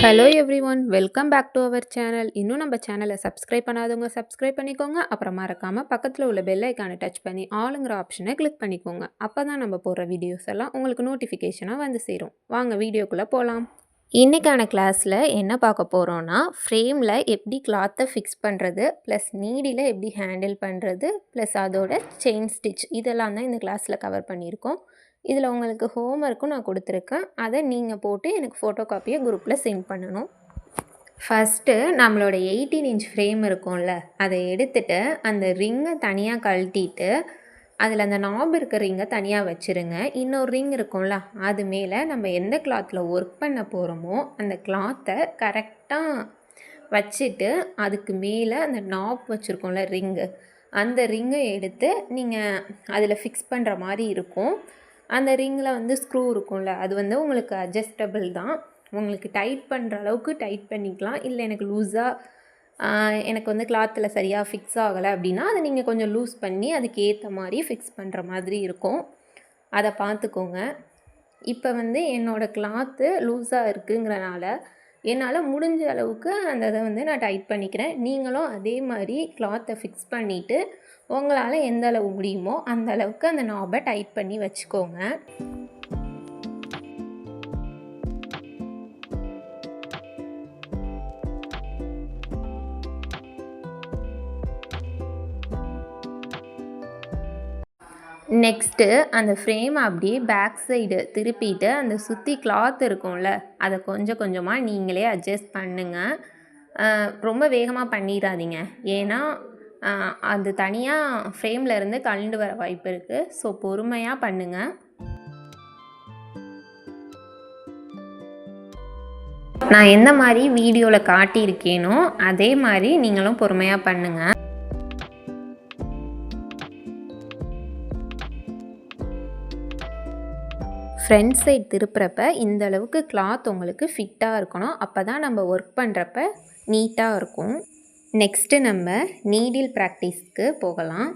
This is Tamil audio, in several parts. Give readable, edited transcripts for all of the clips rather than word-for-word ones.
Hello everyone, welcome back to our channel. இன்னும் நம்ம சேனலை சப்ஸ்கிரைப் பண்ணாதவங்க சப்ஸ்கிரைப் பண்ணிக்கோங்க. அப்புறம் மறக்காமல் பக்கத்தில் உள்ள பெல் ஐக்கானை டச் பண்ணி ஆளுங்கிற ஆப்ஷனை கிளிக் பண்ணிக்கோங்க. அப்போ தான் நம்ம போடுற வீடியோஸ் எல்லாம் உங்களுக்கு நோட்டிஃபிகேஷனாக வந்து சேரும். வாங்க வீடியோக்குள்ளே போகலாம். இன்றைக்கான கிளாஸில் என்ன பார்க்க போகிறோன்னா, ஃப்ரேமில் எப்படி கிளாத்தை ஃபிக்ஸ் பண்ணுறது, ப்ளஸ் நீடியில் எப்படி ஹேண்டில் பண்ணுறது, ப்ளஸ் அதோட செயின் ஸ்டிச், இதெல்லாம் தான் இந்த கிளாஸில் கவர் பண்ணியிருக்கோம். இதில் உங்களுக்கு ஹோம்ஒர்க்கும் நான் கொடுத்துருக்கேன். அதை நீங்கள் போட்டு எனக்கு ஃபோட்டோ காப்பியை குரூப்பில் சென்ட் பண்ணணும். ஃபஸ்ட்டு நம்மளோட 18 இன்ச் ஃப்ரேம் இருக்கும்ல, அதை எடுத்துகிட்டு அந்த ரிங்கை தனியாக கழட்டிட்டு அதில் அந்த நாப் இருக்க ரிங்கை தனியாக வச்சுருங்க. இன்னொரு ரிங் இருக்கும்ல, அது மேலே நம்ம எந்த கிளாத்தில் ஒர்க் பண்ண போகிறோமோ அந்த கிளாத்தை கரெக்டாக வச்சுட்டு அதுக்கு மேலே அந்த நாப் வச்சுருக்கோம்ல ரிங்கு, அந்த ரிங்கை எடுத்து நீங்கள் அதில் ஃபிக்ஸ் பண்ணுற மாதிரி இருக்கும். அந்த ரிங்கில் வந்து ஸ்க்ரூ இருக்கும்ல, அது வந்து உங்களுக்கு அட்ஜஸ்டபிள் தான். உங்களுக்கு டைட் பண்ணுற அளவுக்கு டைட் பண்ணிக்கலாம். இல்லை எனக்கு லூஸாக எனக்கு வந்து கிளாத்தில் சரியாக ஃபிக்ஸ் ஆகலை அப்படின்னா அதை நீங்கள் கொஞ்சம் லூஸ் பண்ணி அதுக்கு ஏற்ற மாதிரி ஃபிக்ஸ் பண்ணுற மாதிரி இருக்கும். அதை பார்த்துக்கோங்க. இப்போ வந்து என்னோடய கிளாத்து லூஸாக இருக்குங்கிறனால என்னால் முடிஞ்ச அளவுக்கு அந்த இதை வந்து நான் டைட் பண்ணிக்கிறேன். நீங்களும் அதே மாதிரி கிளாத்தை ஃபிக்ஸ் பண்ணிவிட்டு உங்களால் எந்த அளவு முடியுமோ அந்த அளவுக்கு அந்த நாபை டைட் பண்ணி வச்சுக்கோங்க. நெக்ஸ்ட்டு அந்த ஃப்ரேம் அப்படியே பேக் சைடு திருப்பிட்டு அந்த சுற்றி கிளாத் இருக்கும்ல, அதை கொஞ்சம் கொஞ்சமாக நீங்களே அட்ஜஸ்ட் பண்ணுங்கள். ரொம்ப வேகமாக பண்ணிடாதீங்க, ஏன்னா அது தனியாக ஃப்ரேமில் இருந்து கழண்டு வர வாய்ப்பு இருக்குது. ஸோ பொறுமையாக பண்ணுங்கள். நான் எந்த மாதிரி வீடியோவில் காட்டியிருக்கேனோ அதே மாதிரி நீங்களும் பொறுமையாக பண்ணுங்கள். ஃப்ரண்ட் சைட் திருப்புறப்ப இந்த அளவுக்கு கிளாத் உங்களுக்கு ஃபிட்டாக இருக்கணும். அப்போ தான் நம்ம ஒர்க் பண்ணுறப்ப நீட்டாக இருக்கும். நெக்ஸ்ட்டு நம்ம நீடில் ப்ராக்டிஸ்க்கு போகலாம்.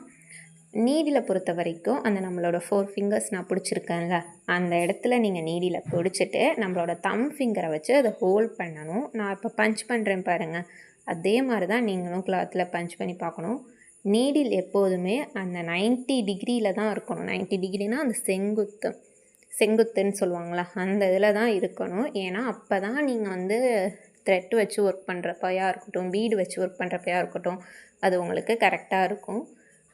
நீடில் பொறுத்த வரைக்கும் அந்த நம்மளோட 4 ஃபிங்கர்ஸ் நான் பிடிச்சிருக்கேன்ல, அந்த இடத்துல நீங்கள் நீடில் பிடிச்சிட்டு நம்மளோட தம் ஃபிங்கரை வச்சு அதை ஹோல்ட் பண்ணணும். நான் இப்போ பஞ்ச் பண்ணுறேன் பாருங்கள், அதே மாதிரி தான் நீங்களும் கிளாத்தில் பஞ்ச் பண்ணி பார்க்கணும். நீடில் எப்போதுமே அந்த 90 டிகிரியில் தான் இருக்கணும். 90 டிகிரினா அந்த செங்குத்துன்னு சொல்லுவாங்களா, அந்த இதில் தான் இருக்கணும். ஏன்னா அப்போ தான் நீங்கள் வந்து த்ரெட் வச்சு ஒர்க் பண்ணுறப்பையாக இருக்கட்டும், பீடு வச்சு ஒர்க் பண்ணுறப்பையாக இருக்கட்டும், அது உங்களுக்கு கரெக்டாக இருக்கும்.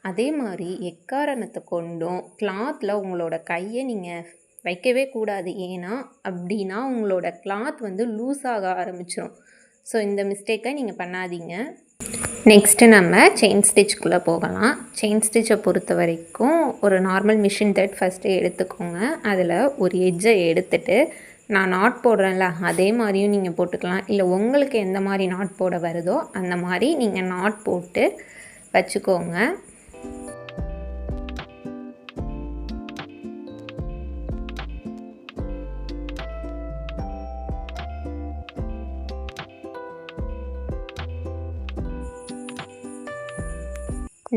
அதே மாதிரி எக்காரணத்தை கொண்டும் கிளாத்தில் உங்களோட கையை நீங்கள் வைக்கவே கூடாது. ஏன்னா அப்படின்னா உங்களோட கிளாத் வந்து லூஸ் ஆக ஆரம்பிச்சிடும். ஸோ இந்த மிஸ்டேக்கை நீங்கள் பண்ணாதீங்க. நெக்ஸ்ட்டு நம்ம செயின் ஸ்டிச்சுக்குள்ளே போகலாம். செயின் ஸ்டிச்சை பொறுத்த வரைக்கும் ஒரு நார்மல் மிஷின் த்ரெட் ஃபஸ்ட்டு எடுத்துக்கோங்க. அதில் ஒரு எட்ஜை எடுத்துகிட்டு நான் நாட் போடுறேன்ல, அதே மாதிரியும் நீங்கள் போட்டுக்கலாம். இல்லை உங்களுக்கு எந்த மாதிரி நாட் போட வருதோ அந்த மாதிரி நீங்கள் நாட் போட்டு வச்சுக்கோங்க.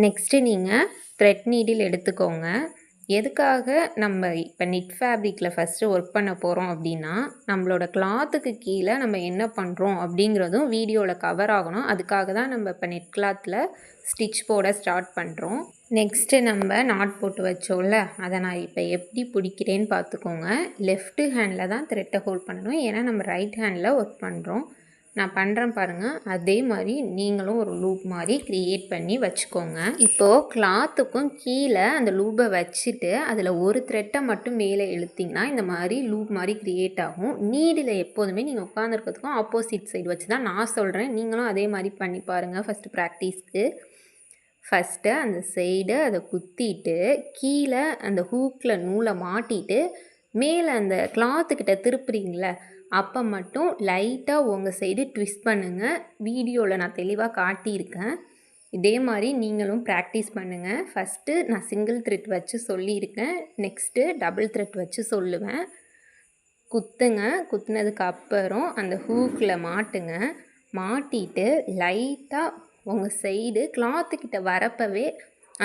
நெக்ஸ்ட்டு நீங்கள் த்ரெட் நீடில் எடுத்துக்கோங்க. எதுக்காக நம்ம இப்போ நிட் ஃபேப்ரிக்கில் ஃபஸ்ட்டு ஒர்க் பண்ண போகிறோம் அப்படின்னா, நம்மளோட கிளாத்துக்கு கீழே நம்ம என்ன பண்ணுறோம் அப்படிங்கிறதும் வீடியோவில் கவர் ஆகணும். அதுக்காக தான் நம்ம இப்போ நெட் கிளாத்தில் ஸ்டிச் போட ஸ்டார்ட் பண்ணுறோம். நெக்ஸ்ட்டு நம்ம நாட் போட்டு வச்சோம்ல, அதை நான் இப்போ எப்படி பிடிக்கிறேன்னு பார்த்துக்கோங்க. லெஃப்ட்டு ஹேண்டில் தான் த்ரெட்டை ஹோல்ட் பண்ணணும், ஏன்னா நம்ம ரைட் ஹேண்டில் ஒர்க் பண்ணுறோம். நான் பண்ணுறேன் பாருங்கள், அதே மாதிரி நீங்களும் ஒரு லூப் மாதிரி க்ரியேட் பண்ணி வச்சுக்கோங்க. இப்போது கிளாத்துக்கும் கீழே அந்த லூப்பை வச்சுட்டு அதில் ஒரு த்ரெட்டை மட்டும் மேலே இழுத்திங்கன்னா இந்த மாதிரி லூப் மாதிரி க்ரியேட் ஆகும். நீடில் எப்போதுமே நீங்கள் உட்காந்துருக்கிறதுக்கும் ஆப்போசிட் சைடு வச்சு தான் நான் சொல்கிறேன். நீங்களும் அதே மாதிரி பண்ணி பாருங்கள். ஃபஸ்ட்டு ப்ராக்டிஸ்க்கு ஃபஸ்ட்டு அந்த சைடு அதை குத்திட்டு கீழே அந்த ஹூக்கில் நூலை மாட்டிட்டு மேலே அந்த கிளாத்துக்கிட்ட திருப்புறீங்களே, அப்போ மட்டும் லைட்டாக உங்கள் சைடு ட்விஸ்ட் பண்ணுங்கள். வீடியோவில் நான் தெளிவாக காட்டியிருக்கேன். இதே மாதிரி நீங்களும் ப்ராக்டிஸ் பண்ணுங்கள். ஃபஸ்ட்டு நான் சிங்கிள் த்ரெட் வச்சு சொல்லியிருக்கேன், நெக்ஸ்ட்டு டபுள் த்ரெட் வச்சு சொல்லுவேன். குத்துங்க. குத்துனதுக்கு அப்புறம் அந்த ஹூக்கில் மாட்டுங்க. மாட்டிட்டு லைட்டாக உங்கள் சைடு கிளாத்துக்கிட்ட வரப்பவே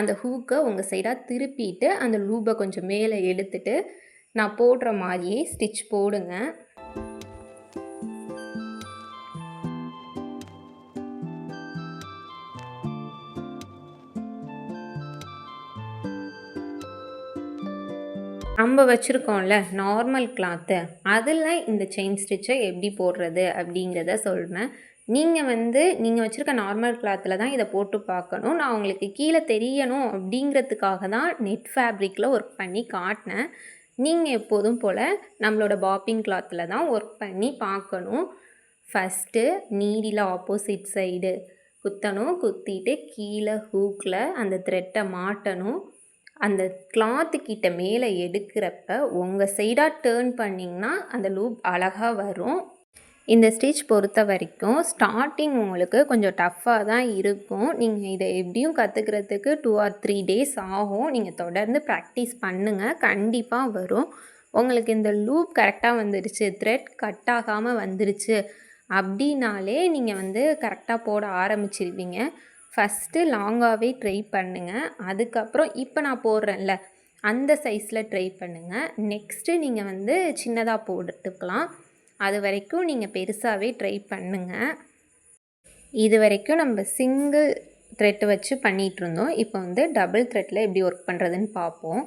அந்த ஹூக்கை உங்கள் சைடாக திருப்பிட்டு அந்த லூப்பை கொஞ்சம் மேலே எடுத்துட்டு நான் போடுற மாதிரியே ஸ்டிச் போடுங்க. நம்ம வச்சுருக்கோம்ல நார்மல் கிளாத்து, அதில் இந்த செயின் ஸ்டிச்சை எப்படி போடுறது அப்படிங்கிறத சொல்கிறேன். நீங்கள் வச்சுருக்க நார்மல் கிளாத்தில் தான் இதை போட்டு பார்க்கணும். நான் உங்களுக்கு கீழே தெரியணும் அப்படிங்கிறதுக்காக தான் நெட் ஃபேப்ரிக்கில் ஒர்க் பண்ணி காட்டினேன். நீங்கள் எப்போதும் போல் நம்மளோட பாப்பிங் கிளாத்தில் தான் ஒர்க் பண்ணி பார்க்கணும். ஃபஸ்ட்டு நீடில் ஆப்போசிட் சைடு குத்தணும். குத்திட்டு கீழே ஹூக்கில் அந்த த்ரெட்டை மாட்டணும். அந்த கிளாத்துக்கிட்ட மேலே எடுக்கிறப்ப உங்கள் சைடாக டேர்ன் பண்ணிங்கன்னா அந்த லூப் அழகாக வரும். இந்த ஸ்டிச் பொறுத்த வரைக்கும் ஸ்டார்டிங் உங்களுக்கு கொஞ்சம் டஃப்பாக தான் இருக்கும். நீங்கள் இதை எப்படியும் கற்றுக்கிறதுக்கு 2 or 3 days ஆகும். நீங்கள் தொடர்ந்து ப்ராக்டிஸ் பண்ணுங்கள், கண்டிப்பாக வரும். உங்களுக்கு இந்த லூப் கரெக்டாக வந்துடுச்சு, த்ரெட் கட் ஆகாமல் வந்துடுச்சு அப்படின்னாலே நீங்கள் கரெக்டாக போட ஆரம்பிச்சிருவீங்க. ஃபஸ்ட்டு லாங்காகவே ட்ரை பண்ணுங்கள். அதுக்கப்புறம் இப்போ நான் போடுறேன்ல அந்த சைஸில் ட்ரை பண்ணுங்கள். நெக்ஸ்ட்டு நீங்கள் சின்னதாக போட்டுக்கலாம். அது வரைக்கும் நீங்கள் பெருசாகவே ட்ரை பண்ணுங்கள். இது வரைக்கும் நம்ம சிங்கிள் த்ரெட் வச்சு பண்ணிகிட்ருந்தோம். இப்போ டபுள் த்ரெட்டில் எப்படி ஒர்க் பண்ணுறதுன்னு பார்ப்போம்.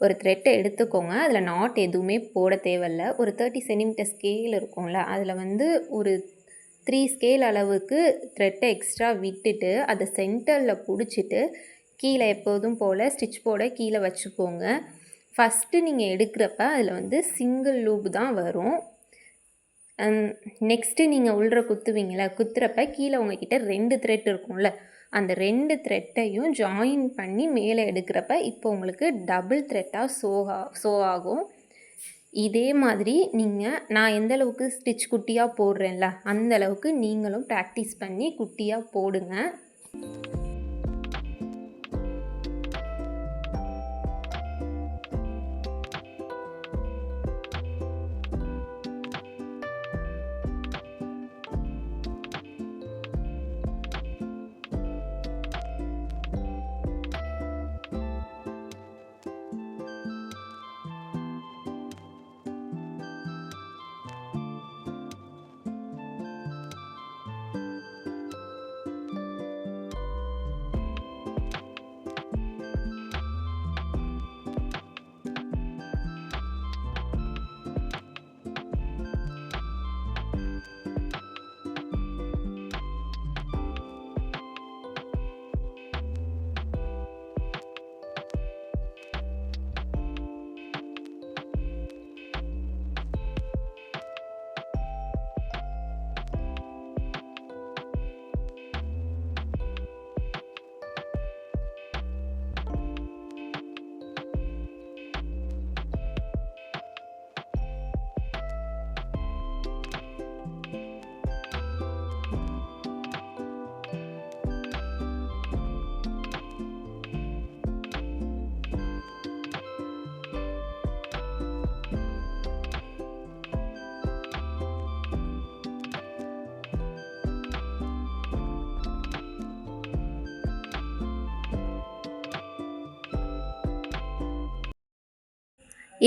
ஒரு த்ரெட்டை எடுத்துக்கோங்க. அதில் நாட் எதுவுமே போட தேவையில்ல. ஒரு 30 சென்டிமீட்டர் ஸ்கேல் இருக்கும்ல, அதில் ஒரு 3 ஸ்கேல் அளவுக்கு த்ரெட்டை எக்ஸ்ட்ரா விட்டுட்டு அதை சென்டரில் பிடிச்சிட்டு கீழே எப்போதும் போல் ஸ்டிச் போட கீழே வச்சுக்கோங்க. ஃபஸ்ட்டு நீங்கள் எடுக்கிறப்ப அதில் சிங்கிள் லூப் தான் வரும். நெக்ஸ்ட்டு நீங்கள் உள்ற குத்துறப்ப கீழே உங்ககிட்ட 2 த்ரெட் இருக்கும்ல, அந்த 2 த்ரெட்டையும் ஜாயின் பண்ணி மேலே எடுக்கிறப்ப இப்போ உங்களுக்கு டபுள் த்ரெட்டாக ஷோ ஆகும். இதே மாதிரி நான் எந்த அளவுக்கு ஸ்டிச் குட்டியாக போடுறேன்ல அந்த அளவுக்கு நீங்களும் ப்ராக்டிஸ் பண்ணி குட்டியாக போடுங்க.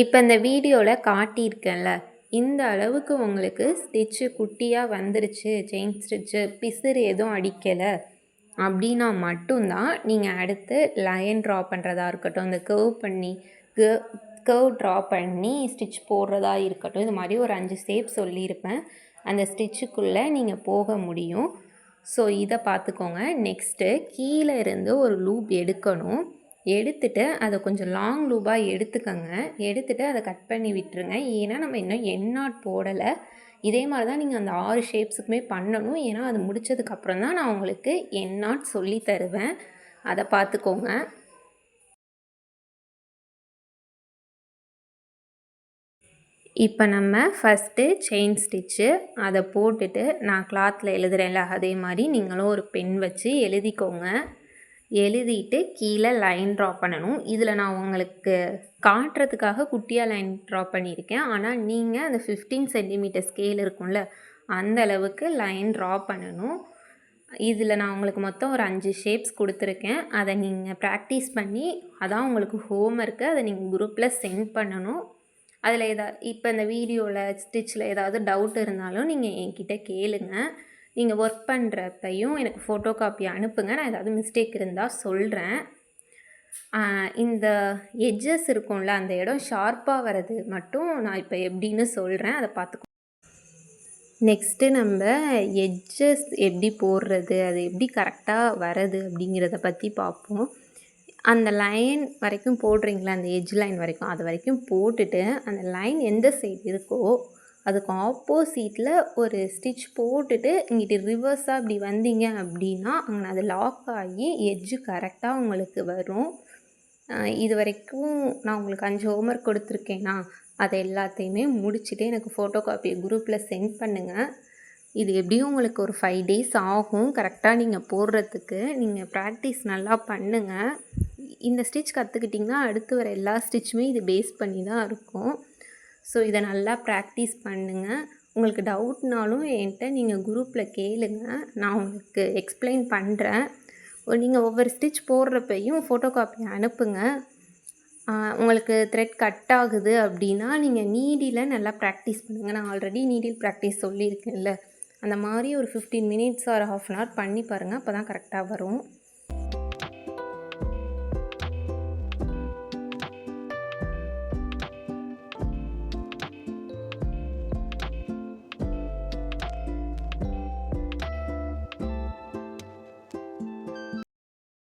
இப்போ இந்த வீடியோவில் காட்டியிருக்கேன்ல, இந்த அளவுக்கு உங்களுக்கு ஸ்டிச்சு குட்டியாக வந்துருச்சு, செயின் ஸ்டிச்சு பிசுறு எதுவும் அடிக்கலை அப்படின்னா மட்டும்தான் நீங்கள் அடுத்து லைன் ட்ரா பண்ணுறதா இருக்கட்டும், இந்த கர்வ் ட்ரா பண்ணி ஸ்டிச் போடுறதா இருக்கட்டும், இது மாதிரி ஒரு 5 ஸ்டெப் சொல்லியிருப்பேன். அந்த ஸ்டிச்சுக்குள்ளே நீங்கள் போக முடியும். ஸோ இதை பார்த்துக்கோங்க. நெக்ஸ்ட்டு கீழே இருந்து ஒரு லூப் எடுக்கணும். எடுத்துட்டு அதை கொஞ்சம் லாங் லூபாக எடுத்துக்கோங்க. எடுத்துகிட்டு அதை கட் பண்ணி விட்டுருங்க. ஏன்னா நம்ம இன்னும் எண்ணாட் போடலை. இதே மாதிரி தான் நீங்கள் அந்த 6 ஷேப்ஸுக்குமே பண்ணணும். ஏன்னா அது முடித்ததுக்கப்புறம் தான் நான் உங்களுக்கு எண்ணாட் சொல்லி தருவேன். அதை பார்த்துக்கோங்க. இப்போ நம்ம ஃபஸ்ட்டு செயின் ஸ்டிச்சு அதை போட்டுட்டு நான் கிளாத்தில் எழுதுகிறேன்ல அதே மாதிரி நீங்களும் ஒரு பென் வச்சு எழுதிக்கோங்க. எழுதிட்டு கீழே லைன் ட்ரா பண்ணணும். இதில் நான் உங்களுக்கு காட்டுறதுக்காக குட்டியாக லைன் ட்ரா பண்ணியிருக்கேன். ஆனால் நீங்கள் அந்த 15 சென்டிமீட்டர் ஸ்கேல் இருக்கும்ல அந்த அளவுக்கு லைன் ட்ரா பண்ணணும். இதில் நான் உங்களுக்கு மொத்தம் ஒரு 5 ஷேப்ஸ் கொடுத்துருக்கேன். அதை நீங்கள் ப்ராக்டிஸ் பண்ணி அதான் உங்களுக்கு ஹோம்ஒர்க்கு. அதை நீங்கள் குரூப்பில் சென்ட் பண்ணணும். அதில் இப்போ இந்த வீடியோவில் ஸ்டிச்சில் ஏதாவது டவுட் இருந்தாலும் நீங்கள் என்கிட்ட கேளுங்க. நீங்கள் ஒர்க் பண்ணுறப்பையும் எனக்கு ஃபோட்டோ காப்பி அனுப்புங்க. நான் ஏதாவது மிஸ்டேக் இருந்தால் சொல்கிறேன். இந்த எட்ஜஸ் இருக்கும்ல, அந்த இடம் ஷார்ப்பாக வர்றது மட்டும் நான் இப்போ எப்படின்னு சொல்கிறேன், அதை பார்த்துக்கோங்க. நெக்ஸ்ட்டு நம்ம எட்ஜஸ் எப்படி போடுறது, அது எப்படி கரெக்டாக வரது அப்படிங்கிறத பற்றி பார்ப்போம். அந்த லைன் வரைக்கும் போடுறீங்களா, அந்த எட்ஜ் லைன் வரைக்கும், அது வரைக்கும் போட்டுட்டு அந்த லைன் எந்த சைடு இருக்கோ அதுக்கு ஆப்போசிட்டில் ஒரு ஸ்டிச் போட்டுட்டு இங்கிட்டு ரிவர்ஸாக இப்படி வந்தீங்க அப்படின்னா அங்கே அது லாக் ஆகி எட்ஜு கரெக்டாக உங்களுக்கு வரும். இது வரைக்கும் நான் உங்களுக்கு 5 ஹோம்ஒர்க் கொடுத்துருக்கேன்னா அதை எல்லாத்தையுமே முடிச்சுட்டு எனக்கு ஃபோட்டோ காப்பி குரூப்பில் சென்ட் பண்ணுங்கள். இது எப்படியும் உங்களுக்கு ஒரு 5 டேஸ் ஆகும் கரெக்டாக நீங்கள் போடுறதுக்கு. நீங்கள் ப்ராக்டிஸ் நல்லா பண்ணுங்கள். இந்த ஸ்டிச் கற்றுக்கிட்டிங்கன்னா அடுத்து வர எல்லா ஸ்டிச்சுமே இது பேஸ் பண்ணி தான் இருக்கும். ஸோ இதை நல்லா ப்ராக்டிஸ் பண்ணுங்கள். உங்களுக்கு டவுட்னாலும் என்கிட்ட நீங்கள் குரூப்பில் கேளுங்க, நான் உங்களுக்கு எக்ஸ்பிளைன் பண்ணுறேன். நீங்கள் ஒவ்வொரு ஸ்டிச் போடுறப்பையும் ஃபோட்டோ காப்பி அனுப்புங்க. உங்களுக்கு த்ரெட் கட் ஆகுது அப்படின்னா நீங்கள் நீடில் நல்லா ப்ராக்டிஸ் பண்ணுங்கள். நான் ஆல்ரெடி நீடில் ப்ராக்டிஸ் சொல்லியிருக்கேன்ல, அந்த மாதிரி ஒரு 15 மினிட்ஸ் ஆர் ½ அன் ஹவர் பண்ணி பாருங்கள், அப்போ தான் கரெக்டாக வரும்.